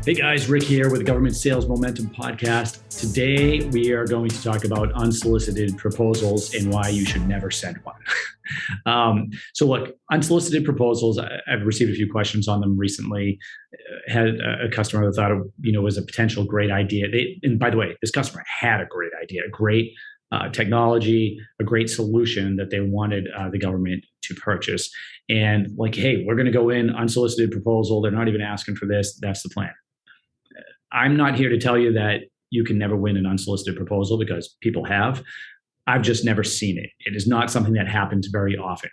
Hey guys, Rick here with the Government Sales Momentum Podcast. Today we are going to talk about unsolicited proposals and why you should never send one. So look, unsolicited proposals, I've received a few questions on them recently. Had a customer that thought it was a potential great idea. And by the way, this customer had a great idea, a great technology, a great solution that they wanted the government to purchase. And like, hey, we're going to go in unsolicited proposal. They're not even asking for this. That's the plan. I'm not here to tell you that you can never win an unsolicited proposal because people have. I've just never seen it. It is not something that happens very often.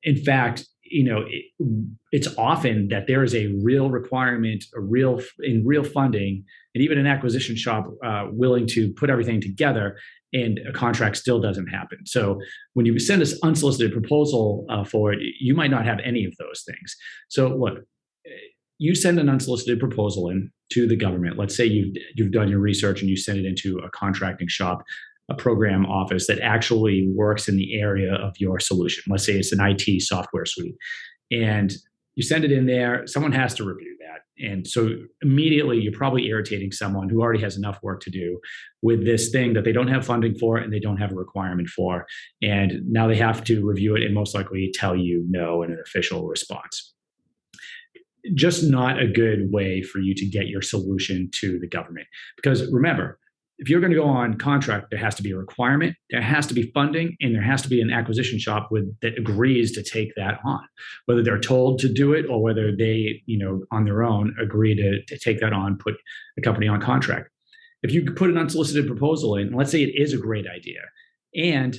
In fact, it's often that there is a real requirement, real funding, and even an acquisition shop willing to put everything together, and a contract still doesn't happen. So when you send this unsolicited proposal forward, you might not have any of those things. So look, you send an unsolicited proposal in to the government. Let's say you've done your research and you send it into a contracting shop, a program office that actually works in the area of your solution. Let's say it's an IT software suite. And you send it in there, someone has to review that. And so immediately you're probably irritating someone who already has enough work to do with this thing that they don't have funding for and they don't have a requirement for. And now they have to review it and most likely tell you no in an official response. Just not a good way for you to get your solution to the government. Because remember, if you're going to go on contract, there has to be a requirement, there has to be funding, and there has to be an acquisition shop that agrees to take that on. Whether they're told to do it or whether they, on their own agree to take that on, put a company on contract. If you put an unsolicited proposal in, let's say it is a great idea, and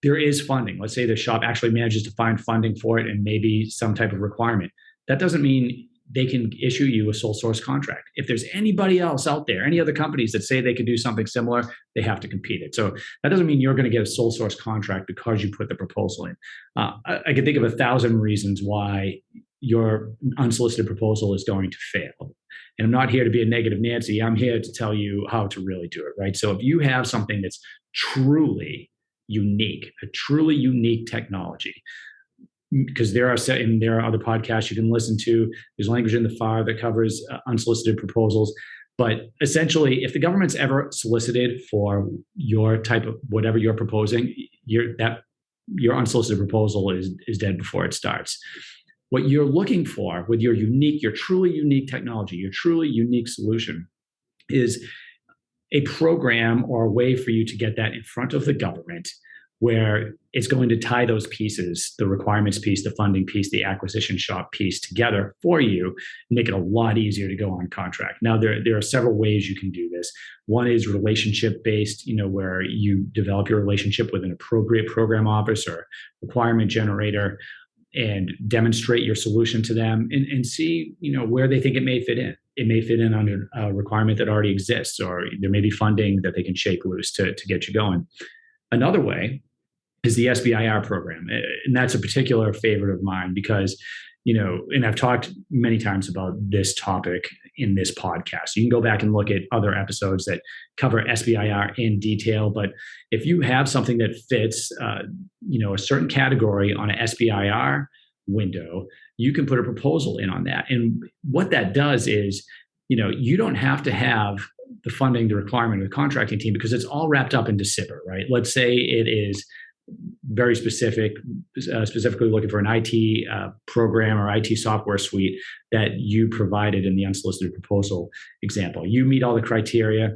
there is funding. Let's say the shop actually manages to find funding for it and maybe some type of requirement. That doesn't mean they can issue you a sole source contract. If there's anybody else out there, any other companies that say they could do something similar, they have to compete it. So that doesn't mean you're going to get a sole source contract because you put the proposal in. I can think of 1,000 reasons why your unsolicited proposal is going to fail. And I'm not here to be a negative Nancy. I'm here to tell you how to really do it, right? So if you have something that's truly unique, a truly unique technology, because there are other podcasts you can listen to. There's language in the FAR that covers unsolicited proposals. But essentially, if the government's ever solicited for your type of whatever you're proposing, your unsolicited proposal is dead before it starts. What you're looking for with your truly unique technology, your truly unique solution, is a program or a way for you to get that in front of the government, where it's going to tie those pieces, the requirements piece, the funding piece, the acquisition shop piece together for you, and make it a lot easier to go on contract. Now, there are several ways you can do this. One is relationship-based, where you develop your relationship with an appropriate program office or requirement generator and demonstrate your solution to them and see, where they think it may fit in. It may fit in under a requirement that already exists, or there may be funding that they can shake loose to get you going. Another way is the Sbir program. And that's a particular favorite of mine because, and I've talked many times about this topic in this podcast. You can go back and look at other episodes that cover Sbir in detail. But if you have something that fits, a certain category on an Sbir window, you can put a proposal in on that. And what that does is, you don't have to have the funding, the requirement of the contracting team because it's all wrapped up into Sbir, right? Let's say it is very specifically looking for an IT program or IT software suite that you provided in the unsolicited proposal example. You meet all the criteria.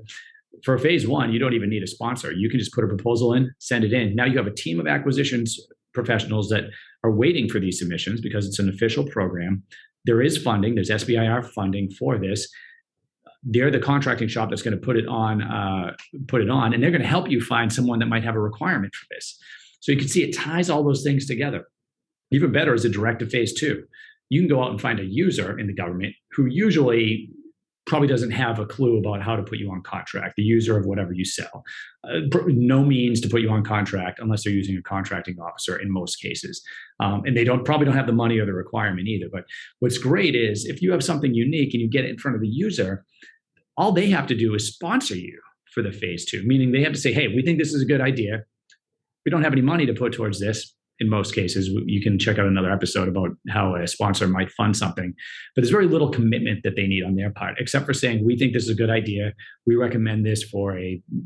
For phase one, you don't even need a sponsor. You can just put a proposal in, send it in. Now you have a team of acquisitions professionals that are waiting for these submissions because it's an official program. There is funding. There's Sbir funding for this. They're the contracting shop that's going to put it on, and they're going to help you find someone that might have a requirement for this. So you can see it ties all those things together. Even better is a directive phase two. You can go out and find a user in the government who usually probably doesn't have a clue about how to put you on contract, the user of whatever you sell. No means to put you on contract unless they're using a contracting officer in most cases. And they probably don't have the money or the requirement either. But what's great is if you have something unique and you get it in front of the user, all they have to do is sponsor you for the phase two, meaning they have to say, hey, we think this is a good idea. We don't have any money to put towards this. in most cases. You can check out another episode about how a sponsor might fund something, but there's very little commitment that they need on their part, except for saying, we think this is a good idea. We recommend this for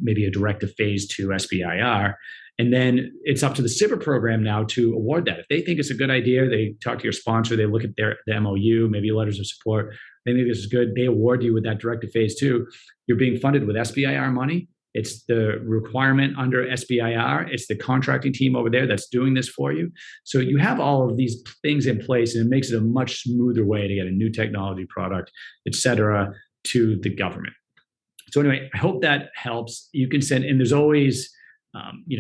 maybe a directive phase 2 SBIR. And then it's up to the Sbir program now to award that. If they think it's a good idea, they talk to your sponsor, they look at the MOU, maybe letters of support, they think this is good, they award you with that directive phase 2. You're being funded with SBIR money. It's the requirement under SBIR. It's the contracting team over there that's doing this for you. So you have all of these things in place, and it makes it a much smoother way to get a new technology product, et cetera, to the government. So anyway, I hope that helps. You can send, and there's always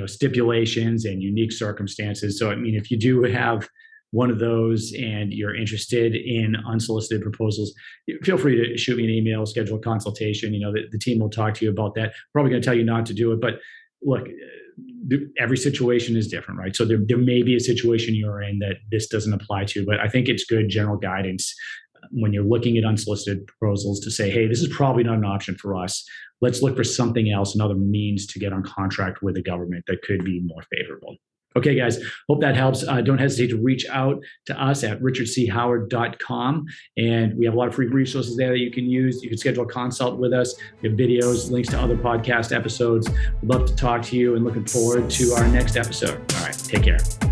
stipulations and unique circumstances. So, I mean, if you do have one of those and you're interested in unsolicited proposals, feel free to shoot me an email, schedule a consultation. The team will talk to you about that. Probably going to tell you not to do it, but look, every situation is different, right? So there may be a situation you're in that this doesn't apply to, but I think it's good general guidance when you're looking at unsolicited proposals to say, hey, this is probably not an option for us. Let's look for something else, another means to get on contract with the government that could be more favorable. Okay, guys, hope that helps. Don't hesitate to reach out to us at richardchoward.com. And we have a lot of free resources there that you can use. You can schedule a consult with us. We have videos, links to other podcast episodes. We'd love to talk to you and looking forward to our next episode. All right, take care.